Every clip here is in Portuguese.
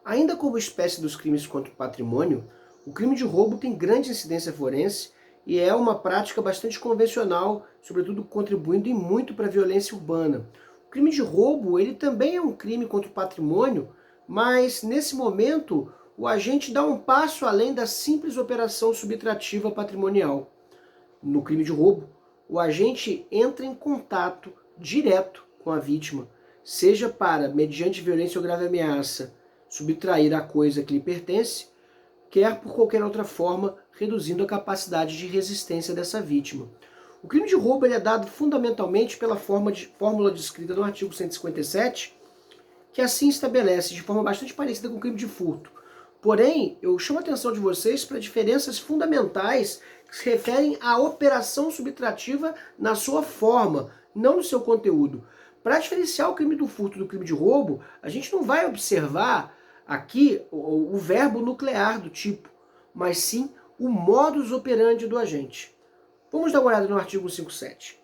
Ainda como espécie dos crimes contra o patrimônio, o crime de roubo tem grande incidência forense e é uma prática bastante convencional, sobretudo contribuindo em muito para a violência urbana. O crime de roubo, ele também é um crime contra o patrimônio, mas nesse momento o agente dá um passo além da simples operação subtrativa patrimonial. No crime de roubo, o agente entra em contato direto com a vítima, seja para, mediante violência ou grave ameaça, subtrair a coisa que lhe pertence, quer por qualquer outra forma, reduzindo a capacidade de resistência dessa vítima. O crime de roubo ele é dado fundamentalmente pela fórmula descrita no artigo 157, que assim estabelece, de forma bastante parecida com o crime de furto. Porém, eu chamo a atenção de vocês para diferenças fundamentais que se referem à operação subtrativa na sua forma, não no seu conteúdo. Para diferenciar o crime do furto do crime de roubo, a gente não vai observar aqui o verbo nuclear do tipo, mas sim o modus operandi do agente. Vamos dar uma olhada no artigo 157.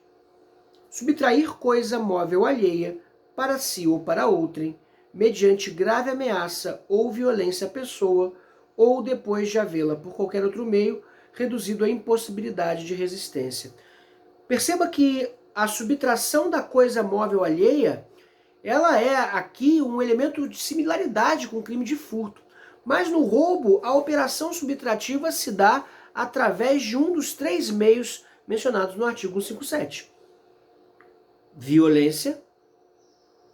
Subtrair coisa móvel alheia para si ou para outrem, mediante grave ameaça ou violência à pessoa, ou depois de havê-la por qualquer outro meio, reduzido à impossibilidade de resistência. Perceba que a subtração da coisa móvel alheia, ela é aqui um elemento de similaridade com o crime de furto. Mas no roubo, a operação subtrativa se dá através de um dos três meios mencionados no artigo 157. Violência,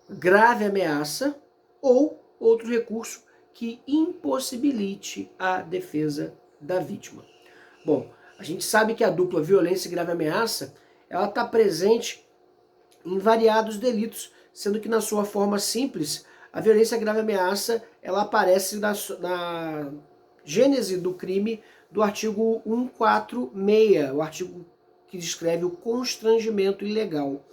grave ameaça ou outro recurso que impossibilite a defesa da vítima. Bom, a gente sabe que a dupla violência e grave ameaça, ela está presente em variados delitos, sendo que na sua forma simples, a violência grave ameaça, ela aparece na gênese do crime do artigo 146, o artigo que descreve o constrangimento ilegal.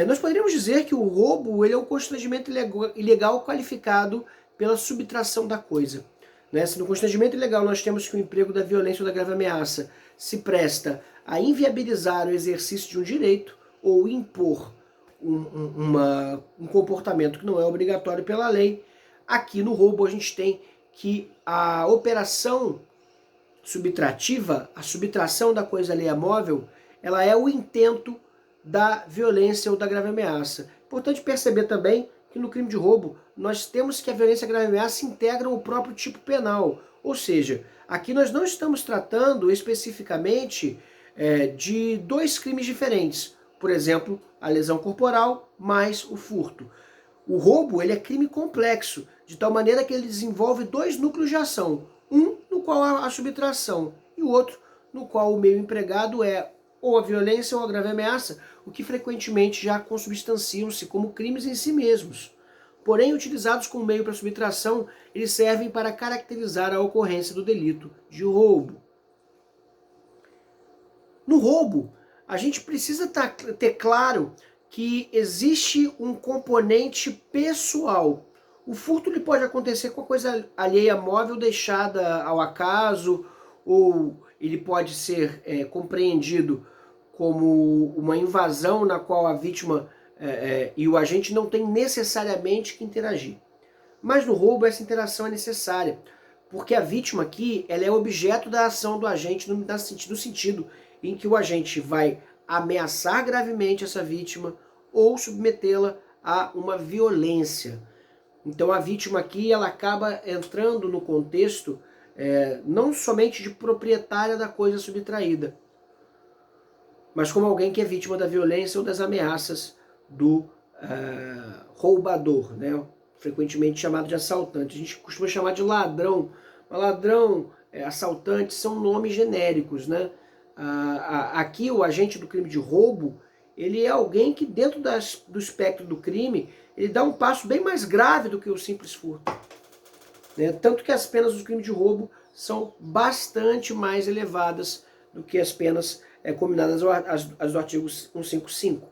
Nós poderíamos dizer que o roubo ele é um constrangimento ilegal qualificado pela subtração da coisa. Se no constrangimento ilegal nós temos que o emprego da violência ou da grave ameaça se presta a inviabilizar o exercício de um direito ou impor um comportamento que não é obrigatório pela lei, aqui no roubo a gente tem que a operação subtrativa, a subtração da coisa alheia móvel, ela é o intento da violência ou da grave ameaça. Importante perceber também que no crime de roubo nós temos que a violência e a grave ameaça integram o próprio tipo penal. Ou seja, aqui nós não estamos tratando especificamente de dois crimes diferentes. Por exemplo, a lesão corporal mais o furto. O roubo ele é crime complexo, de tal maneira que ele desenvolve dois núcleos de ação. Um no qual há a subtração e o outro no qual o meio empregado é ou a violência ou a grave ameaça, o que frequentemente já consubstanciam-se como crimes em si mesmos. Porém, utilizados como meio para subtração, eles servem para caracterizar a ocorrência do delito de roubo. No roubo, a gente precisa ter claro que existe um componente pessoal. O furto ele pode acontecer com a coisa alheia móvel deixada ao acaso, ou ele pode ser compreendido como uma invasão na qual a vítima e o agente não tem necessariamente que interagir. Mas no roubo essa interação é necessária, porque a vítima aqui ela é objeto da ação do agente no sentido em que o agente vai ameaçar gravemente essa vítima ou submetê-la a uma violência. Então a vítima aqui ela acaba entrando no contexto não somente de proprietária da coisa subtraída, mas como alguém que é vítima da violência ou das ameaças do roubador, né? Frequentemente chamado de assaltante. A gente costuma chamar de ladrão. Ladrão, assaltante são nomes genéricos, né? Aqui o agente do crime de roubo, ele é alguém que dentro do espectro do crime, ele dá um passo bem mais grave do que o simples furto. Né? Tanto que as penas do crime de roubo são bastante mais elevadas do que as penas combinadas às do artigo 155.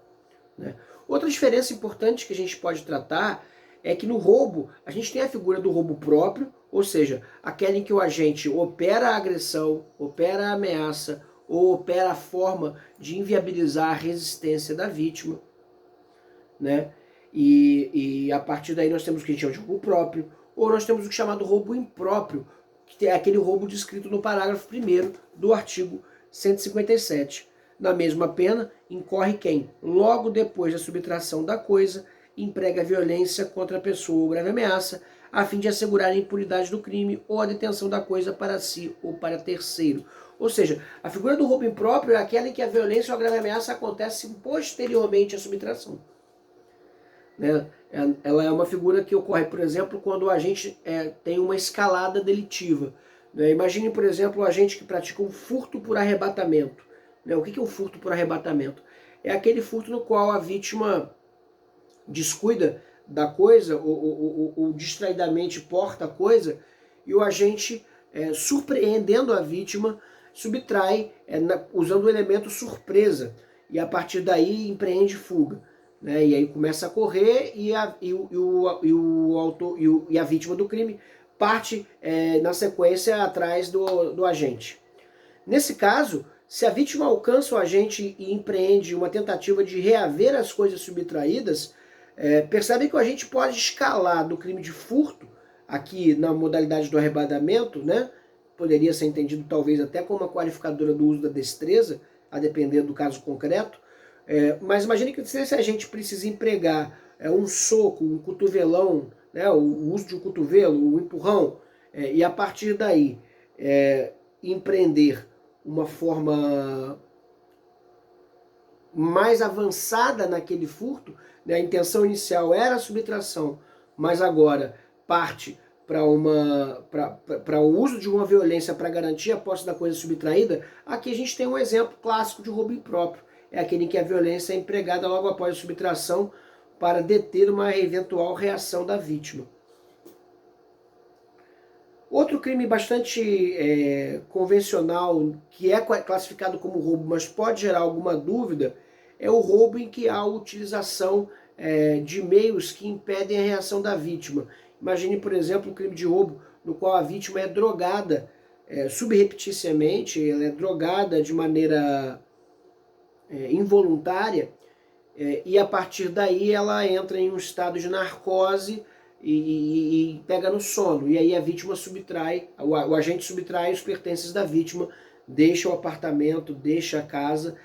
Né? Outra diferença importante que a gente pode tratar é que no roubo a gente tem a figura do roubo próprio, ou seja, aquela em que o agente opera a agressão, opera a ameaça ou opera a forma de inviabilizar a resistência da vítima. Né? E a partir daí nós temos o que a gente chama de roubo próprio, ou nós temos o que é chamado roubo impróprio, que é aquele roubo descrito no parágrafo 1º do artigo 157. Na mesma pena, incorre quem, logo depois da subtração da coisa, emprega violência contra a pessoa ou grave ameaça, a fim de assegurar a impunidade do crime ou a detenção da coisa para si ou para terceiro. Ou seja, a figura do roubo impróprio é aquela em que a violência ou a grave ameaça acontece posteriormente à subtração. Né? Ela é uma figura que ocorre, por exemplo, quando o agente tem uma escalada delitiva. Né? Imagine, por exemplo, o agente que pratica um furto por arrebatamento. Né? O que é um furto por arrebatamento? É aquele furto no qual a vítima descuida da coisa ou distraidamente porta a coisa e o agente, surpreendendo a vítima, subtrai usando o elemento surpresa e a partir daí empreende fuga. Né? E aí começa a correr e a vítima do crime parte na sequência atrás do agente. Nesse caso, se a vítima alcança o agente e empreende uma tentativa de reaver as coisas subtraídas, percebe que o agente pode escalar do crime de furto, aqui na modalidade do arrebatamento, né? Poderia ser entendido talvez até como uma qualificadora do uso da destreza, a depender do caso concreto, mas imagine que se a gente precisa empregar um soco, um cotovelão, né, o uso de um cotovelo, um empurrão, e a partir daí empreender uma forma mais avançada naquele furto, né, a intenção inicial era a subtração, mas agora parte para o uso de uma violência para garantir a posse da coisa subtraída, aqui a gente tem um exemplo clássico de roubo impróprio. É aquele em que a violência é empregada logo após a subtração para deter uma eventual reação da vítima. Outro crime bastante convencional, que é classificado como roubo, mas pode gerar alguma dúvida, é o roubo em que há a utilização de meios que impedem a reação da vítima. Imagine, por exemplo, um crime de roubo no qual a vítima é drogada subrepticiamente, ela é drogada de maneira involuntária, e a partir daí ela entra em um estado de narcose e pega no sono. E aí a vítima subtrai, o agente subtrai os pertences da vítima, deixa o apartamento, deixa a casa,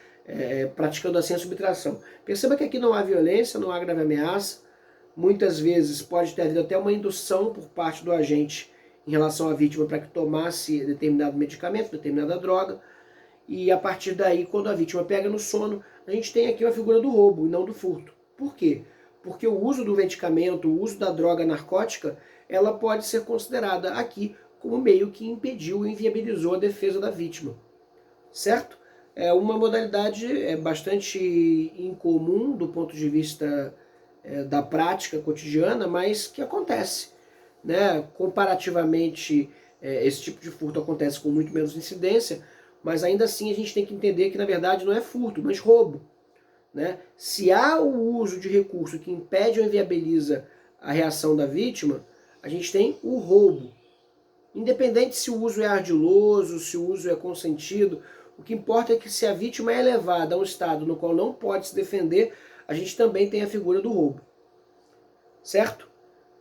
praticando assim a subtração. Perceba que aqui não há violência, não há grave ameaça. Muitas vezes pode ter havido até uma indução por parte do agente em relação à vítima para que tomasse determinado medicamento, determinada droga. E a partir daí, quando a vítima pega no sono, a gente tem aqui a figura do roubo e não do furto. Por quê? Porque o uso do medicamento, o uso da droga narcótica, ela pode ser considerada aqui como meio que impediu e inviabilizou a defesa da vítima. Certo? É uma modalidade bastante incomum do ponto de vista da prática cotidiana, mas que acontece. Né? Comparativamente, esse tipo de furto acontece com muito menos incidência, mas ainda assim a gente tem que entender que na verdade não é furto, mas roubo. Né? Se há o uso de recurso que impede ou inviabiliza a reação da vítima, a gente tem o roubo. Independente se o uso é ardiloso, se o uso é consentido, o que importa é que se a vítima é levada a um estado no qual não pode se defender, a gente também tem a figura do roubo. Certo?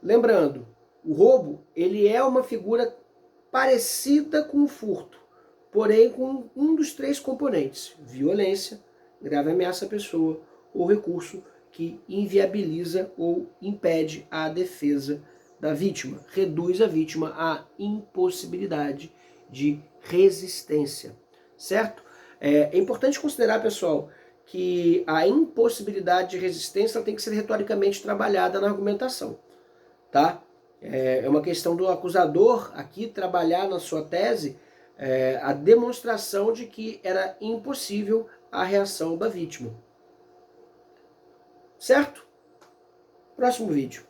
Lembrando, o roubo ele é uma figura parecida com o furto, porém com um dos três componentes: violência, grave ameaça à pessoa ou recurso que inviabiliza ou impede a defesa da vítima, reduz a vítima à impossibilidade de resistência, certo? É importante considerar, pessoal, que a impossibilidade de resistência tem que ser retoricamente trabalhada na argumentação, tá? É uma questão do acusador aqui trabalhar na sua tese a demonstração de que era impossível a reação da vítima. Certo? Próximo vídeo.